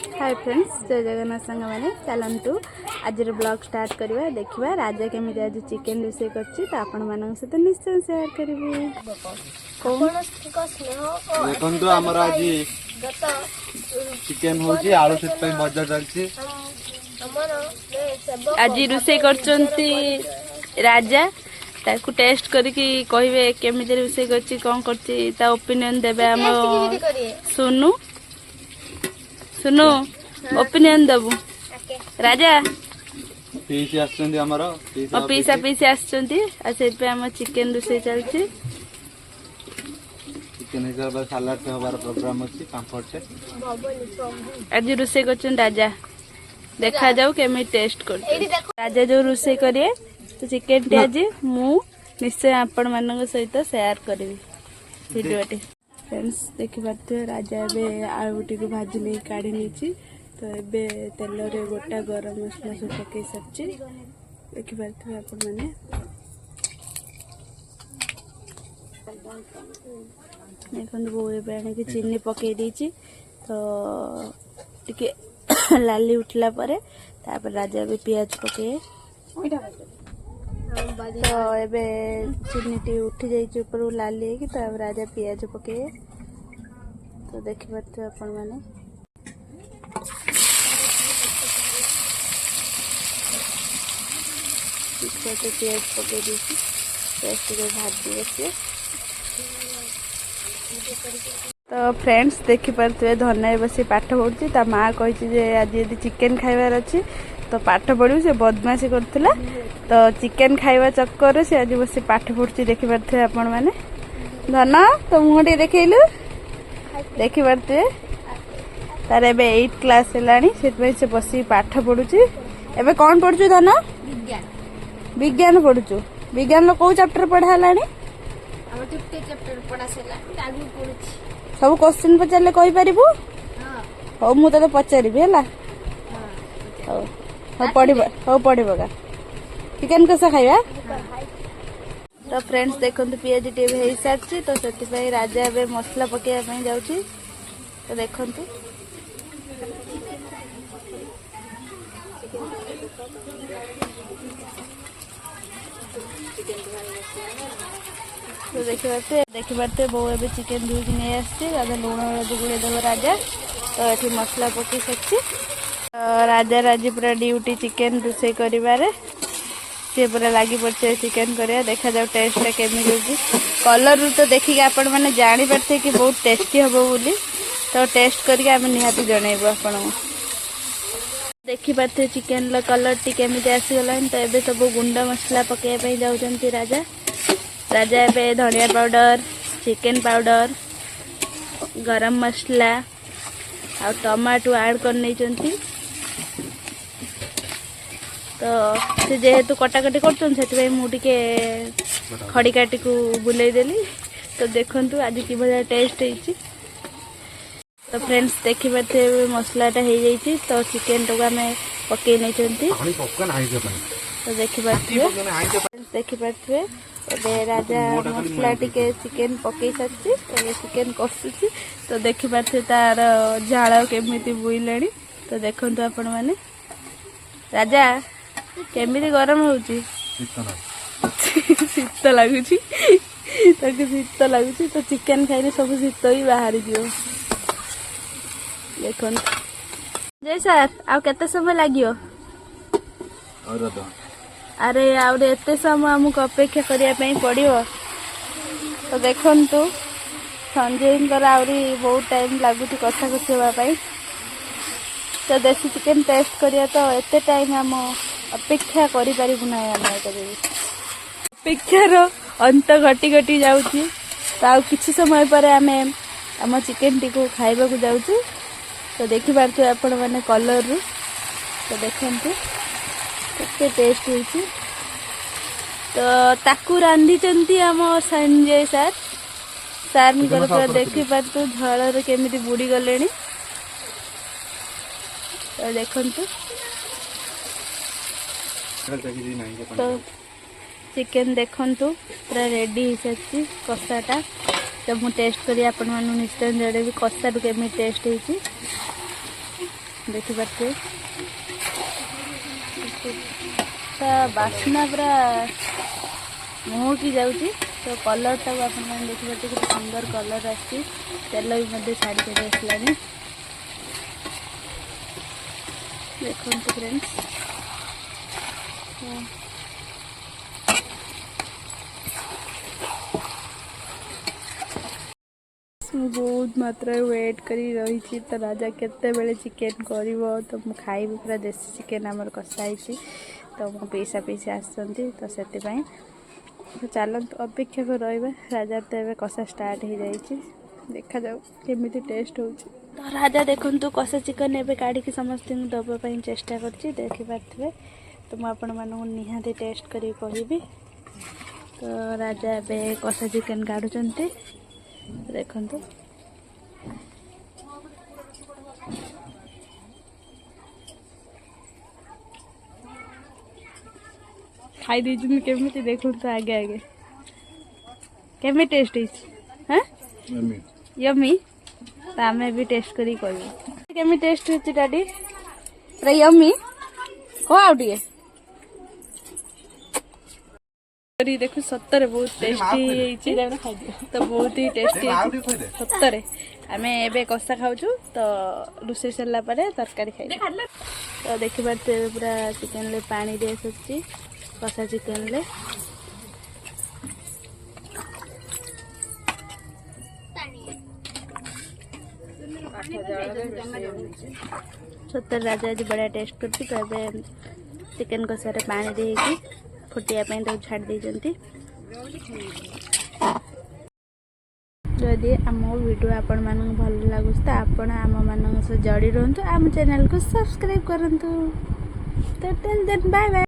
Hi friends, जय जगन्नाथ संग मैंने चलतु आज ब्लॉग स्टार्ट करवा देखा राजा केमी आज चिकेन रोसे कर आपण मान सहित निश्चय शेयर करी। देखो आमर आज चिकेन हो आलू सीट मजा चलती आज रोसे कर राजा ताकू टेस्ट करके कहे केमी रोसे कर कौन कर ओपिनियन देवे आम सोनू सुनो ओपिनियन दबु राजा पीसी आछंदी हमरो पीसा पीसी आछंती आ सेत पे हम चिकेन रोसे चलची चिकेन हिसाब सलाड से हबार प्रोग्राम अछि पांपड़ से आज रोसे करछन राजा देखा जाऊ केमी टेस्ट कर राजा जो रोसे करिए तो चिकेन टे आज मु निश्चय आपण मानक सहित शेयर करबी वीडियो फ्रेंड्स देखिए राजा एवं आलूटी को भाजी काढ़ी ली तो ये तेल रे गोटा गरम मसला सब पकई सारी देखिए आपण मैंने देखो बो आने चीनी पकई देती तो टिके लाली उठला पर राजा भी पियाज पके तो एबे चीनी टी उठी जाइए ऊपर लाली है तो राजा पियाज पके तो देखिए आपण मैंने पियाज पके देती पेस्ट भाजी बसिए तो फ्रेंड्स देखिपे धना बस पाठ पढ़ुची ता माँ कही आज यदि चिकेन खाइबार अच्छी तो पाठ पढ़ू से बदमाशी करथिला तो चिकेन खाइबा चक्कर से आज बस पाठ पढ़ुची देखिपे आपण मैंने धन तो मुह टे देखलु देखिपे तार एबे 8 क्लास हेलानी से बसी पाठ पढ़ुची एबे कौन पढ़ुचु धन विज्ञान विज्ञान पढ़ुचु विज्ञान लो को चैप्टर पढ़ा हेलानी हमर तुटे चैप्टर पढ़ा सेला आगु पढ़ुची सब क्वेश्चन पचारले कहि परिबु हां हो मु तो पचारिबी हैला हां हो पढ़िबो का चिकेन कसा खाइबा तो फ्रेंड्स देखो पियाज टे हो सारी तो से राजा ए मसला पकड़ा जाऊँगी तो देखु तो देखिए बो ए चिकेन धोक नहीं आसे लुण हलदी गुड़ेदेव राजा तो ये मसला पकई सारी राजा राजी पूरा ड्यूटी चिकेन रोसे कर सी पूरा लगी पड़े चिकेन करिया देखा जाओ टेस्ट केमी होगी कलर रू तो देखिए आपण मैंने जानी पारे कि बहुत टेस्टी हम बोली तो टेस्ट करके आम निहाती जनइबू आपण देखिपे चिकेन कलर टी केमी आसीगला तो ये सब गुंड मसला पकड़ाई जाऊँच राजा राजा ए धनिया पाउडर चिकेन पाउडर गरम मसला आ टमाटो ऐड कर नहीं तो से जेहेतु कटाकटी कर मुझे खड़ी काटी को बुलेदेली तो देखु आज कि भाया टेस्ट होती तो फ्रेंड्स देखिपे मसलाटा हो जाइए तो चिकेन टाक आम पकई नहीं तो देखिपे राजा मसला टिके चिकेन पकई सारी चिकेन कषुची तो देखिपे तार झाड़ केमी बुईला तो देखु आपण मैंने राजा केमी गरम हो शीत लगुच शीत लगुच तो चिकेन खाइले सब शीत ही बाहरी जीव देख जय सर आते समय लगे अरे आते समय आमको अपेक्षा करने पड़ो तो देखु संजय आहरी बहुत टाइम लगुच कषा कषि हाँपाई तो देसी चिकेन टेस्ट करिया तो एते टाइम आम अपेक्षा करि परिबु ना अपेक्षार अंत घटी घटी जाउची तो आ किछि समय पर आमे आम चिकेन टी को खाइबा को जाउछु तो देखि पारथि आपण माने कलर रू तो देखंतु केते टेस्ट होइची तो ताकू रांधी चंती आम संजय सर सर देखि पारथु झलर केमिति बुडी गलेनी तो देखंतु तो चिकेन देखंतु पूरा रेडी हो सारी कषाटा तो मुझे टेस्ट करी आपण मानू निश्चय जड़े भी कषारू केमी टेस्ट होती देखिपे बास्ना पूरा मुँह की जाऊँगी। तो कलर टाक आप देखिए कि सुंदर कलर आसी तेल भी छाड़ी छाड़ी आसलानी देखो फ्रेंड्स। बहुत मात्रा वेट करी रही तो राजा केते बेले चिकेन करिवो तो मु खाइबी पूरा देसी चिकेन आमर कषाई तो मो पैसा पैसा आसती तो से तो चलत अपेक्षा कर रहा राजा तो ये कषा स्टार्ट हो जाए देखा जाऊ केमी टेस्ट हो। तो राजा देखु कषा चिकेन एवं काढ़ी समस्त दवाई चेष्टा कर देखिपे तो मुझे निहाती टेस्ट करी कहबी। तो राजा ए कषा चिकेन काढ़ुंट देखु खाई दीजिए केमी देखु तो आगे आगे केमी टेस्ट है यमी तो आम भी टेस्ट करी कहबू केमी टेस्ट होती डाडी पूरा यमी कह आउ देखो सतरे बहुत टेस्टी तो बहुत ही टेस्टी सतरे आम ए कषा खाऊ तो रोषे सरला तरकारी खाई तो देखिपे पूरा चिकेन ले पानी दे आसुची कषा चिकेन ले सतर राजा आज बढ़िया टेस्ट करती तो ए चिकेन कषार पानी देकी फुटिया तो छाड़ देती। जदि आम वीडियो आपण मानक भल लगुच तो आपण आम मान जड़ी रुहतु आम चैनल को सब्सक्राइब करूँ। तो बाय बाय।